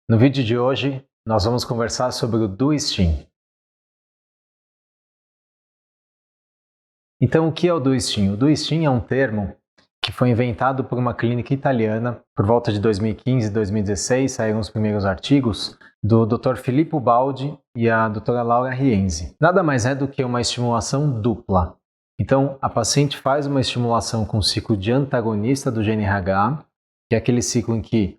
No vídeo de hoje, nós vamos conversar sobre o DoSteam. Então, o que é o DoSteam? O DoSteam é um termo que foi inventado por uma clínica italiana por volta de 2015 e 2016, saíram os primeiros artigos, do Dr. Filippo Baldi e a doutora Laura Rienzi. Nada mais é do que uma estimulação dupla. Então, a paciente faz uma estimulação com o ciclo de antagonista do GnRH, que é aquele ciclo em que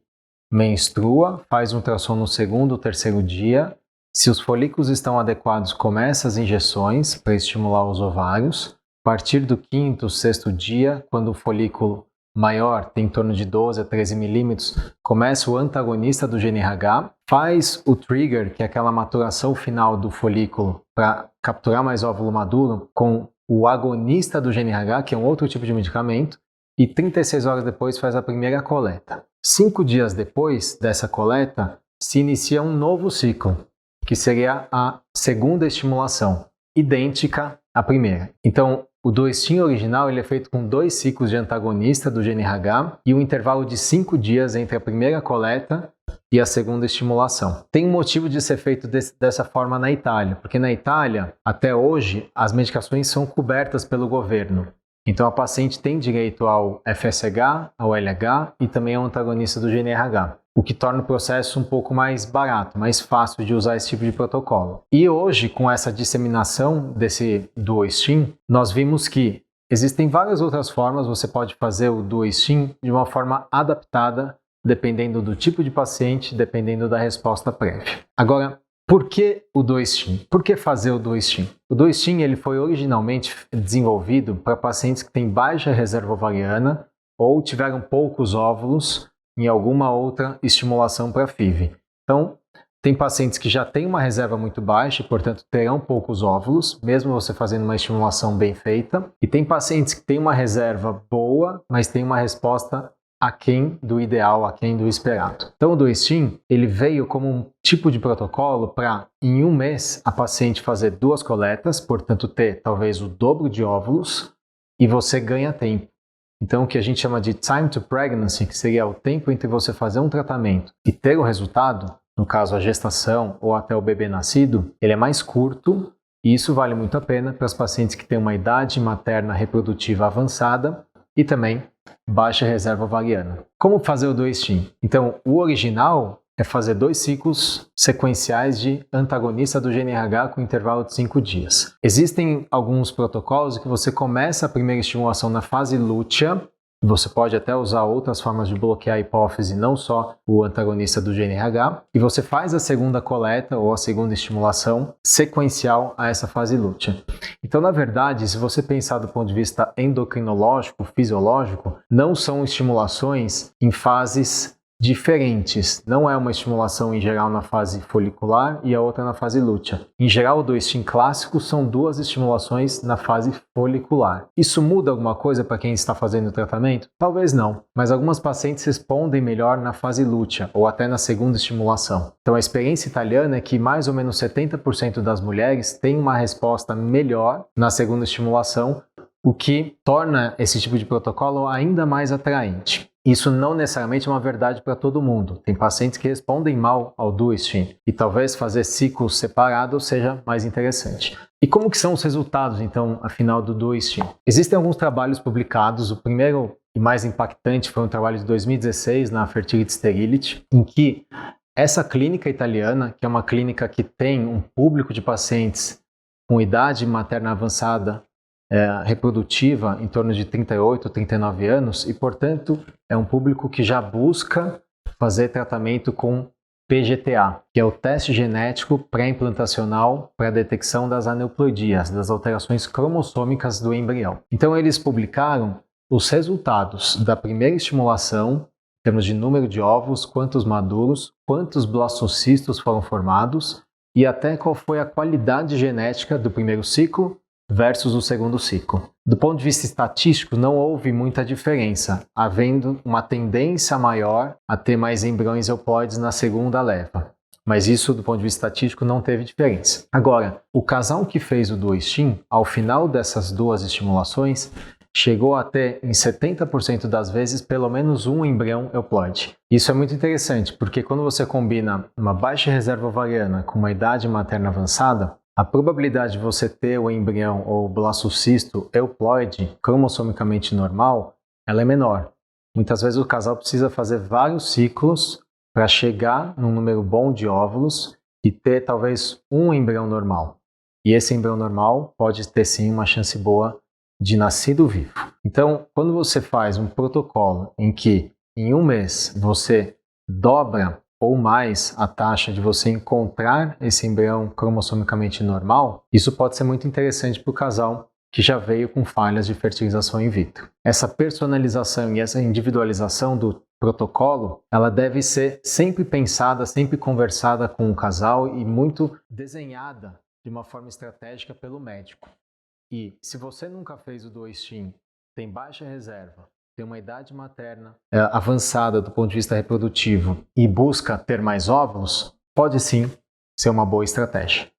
menstrua, faz um ultrassom no segundo ou terceiro dia. Se os folículos estão adequados, começa as injeções para estimular os ovários. A partir do quinto, sexto dia, quando o folículo maior tem em torno de 12 a 13 milímetros, começa o antagonista do GnRH, faz o trigger, que é aquela maturação final do folículo para capturar mais óvulo maduro, com o agonista do GnRH, que é um outro tipo de medicamento, e 36 horas depois faz a primeira coleta. 5 dias depois dessa coleta, se inicia um novo ciclo, que seria a segunda estimulação, idêntica à primeira. Então, o DoSteam original ele é feito com 2 ciclos de antagonista do GnRH e um intervalo de 5 dias entre a primeira coleta e a segunda estimulação. Tem um motivo de ser feito dessa forma na Itália, porque na Itália, até hoje, as medicações são cobertas pelo governo. Então a paciente tem direito ao FSH, ao LH e também ao antagonista do GnRH, o que torna o processo um pouco mais barato, mais fácil de usar esse tipo de protocolo. E hoje, com essa disseminação desse DoSteam, nós vimos que existem várias outras formas, você pode fazer o DoSteam de uma forma adaptada, dependendo do tipo de paciente, dependendo da resposta prévia. Agora, por que o DoSteam? Por que fazer o DoSteam? O DoSteam ele foi originalmente desenvolvido para pacientes que têm baixa reserva ovariana ou tiveram poucos óvulos em alguma outra estimulação para FIV. Então, tem pacientes que já têm uma reserva muito baixa e, portanto, terão poucos óvulos, mesmo você fazendo uma estimulação bem feita. E tem pacientes que têm uma reserva boa, mas têm uma resposta aquém do ideal, aquém do esperado. Então o DoSteam ele veio como um tipo de protocolo para, em um mês, a paciente fazer 2 coletas, portanto ter talvez o dobro de óvulos, e você ganha tempo. Então o que a gente chama de time to pregnancy, que seria o tempo entre você fazer um tratamento e ter o resultado, no caso a gestação ou até o bebê nascido, ele é mais curto, e isso vale muito a pena para as pacientes que têm uma idade materna reprodutiva avançada e também baixa reserva ovariana. Como fazer o DoSteam? Então, o original é fazer 2 ciclos sequenciais de antagonista do GnRH com intervalo de 5 dias. Existem alguns protocolos que você começa a primeira estimulação na fase lútea. Você pode até usar outras formas de bloquear a hipófise, não só o antagonista do GnRH, e você faz a segunda coleta ou a segunda estimulação sequencial a essa fase lútea. Então, na verdade, se você pensar do ponto de vista endocrinológico, fisiológico, não são estimulações em fases diferentes. Não é uma estimulação em geral na fase folicular e a outra na fase lútea. Em geral, o DoSteam clássico são 2 estimulações na fase folicular. Isso muda alguma coisa para quem está fazendo o tratamento? Talvez não, mas algumas pacientes respondem melhor na fase lútea ou até na segunda estimulação. Então a experiência italiana é que mais ou menos 70% das mulheres têm uma resposta melhor na segunda estimulação, o que torna esse tipo de protocolo ainda mais atraente. Isso não necessariamente é uma verdade para todo mundo. Tem pacientes que respondem mal ao DoSteam e talvez fazer ciclos separados seja mais interessante. E como que são os resultados, então, afinal do DoSteam? Existem alguns trabalhos publicados. O primeiro e mais impactante foi um trabalho de 2016 na Fertility Sterility, em que essa clínica italiana, que é uma clínica que tem um público de pacientes com idade materna avançada, reprodutiva em torno de 38, 39 anos e, portanto, é um público que já busca fazer tratamento com PGTA, que é o teste genético pré-implantacional para a detecção das aneuploidias, das alterações cromossômicas do embrião. Então, eles publicaram os resultados da primeira estimulação, em termos de número de óvulos, quantos maduros, quantos blastocistos foram formados e até qual foi a qualidade genética do primeiro ciclo versus o segundo ciclo. Do ponto de vista estatístico, não houve muita diferença, havendo uma tendência maior a ter mais embriões euploides na segunda leva. Mas isso, do ponto de vista estatístico, não teve diferença. Agora, o casal que fez o DoSteam, ao final dessas 2 estimulações, chegou a ter, em 70% das vezes, pelo menos um embrião euploide. Isso é muito interessante, porque quando você combina uma baixa reserva ovariana com uma idade materna avançada, a probabilidade de você ter o embrião ou o blastocisto euploide cromossomicamente normal, ela é menor. Muitas vezes o casal precisa fazer vários ciclos para chegar num número bom de óvulos e ter talvez um embrião normal. E esse embrião normal pode ter sim uma chance boa de nascido vivo. Então, quando você faz um protocolo em que em um mês você dobra ou mais a taxa de você encontrar esse embrião cromossomicamente normal, isso pode ser muito interessante para o casal que já veio com falhas de fertilização in vitro. Essa personalização e essa individualização do protocolo, ela deve ser sempre pensada, sempre conversada com o casal e muito desenhada de uma forma estratégica pelo médico. E se você nunca fez o 2-STIM, tem baixa reserva, tem uma idade materna avançada do ponto de vista reprodutivo e busca ter mais óvulos, pode sim ser uma boa estratégia.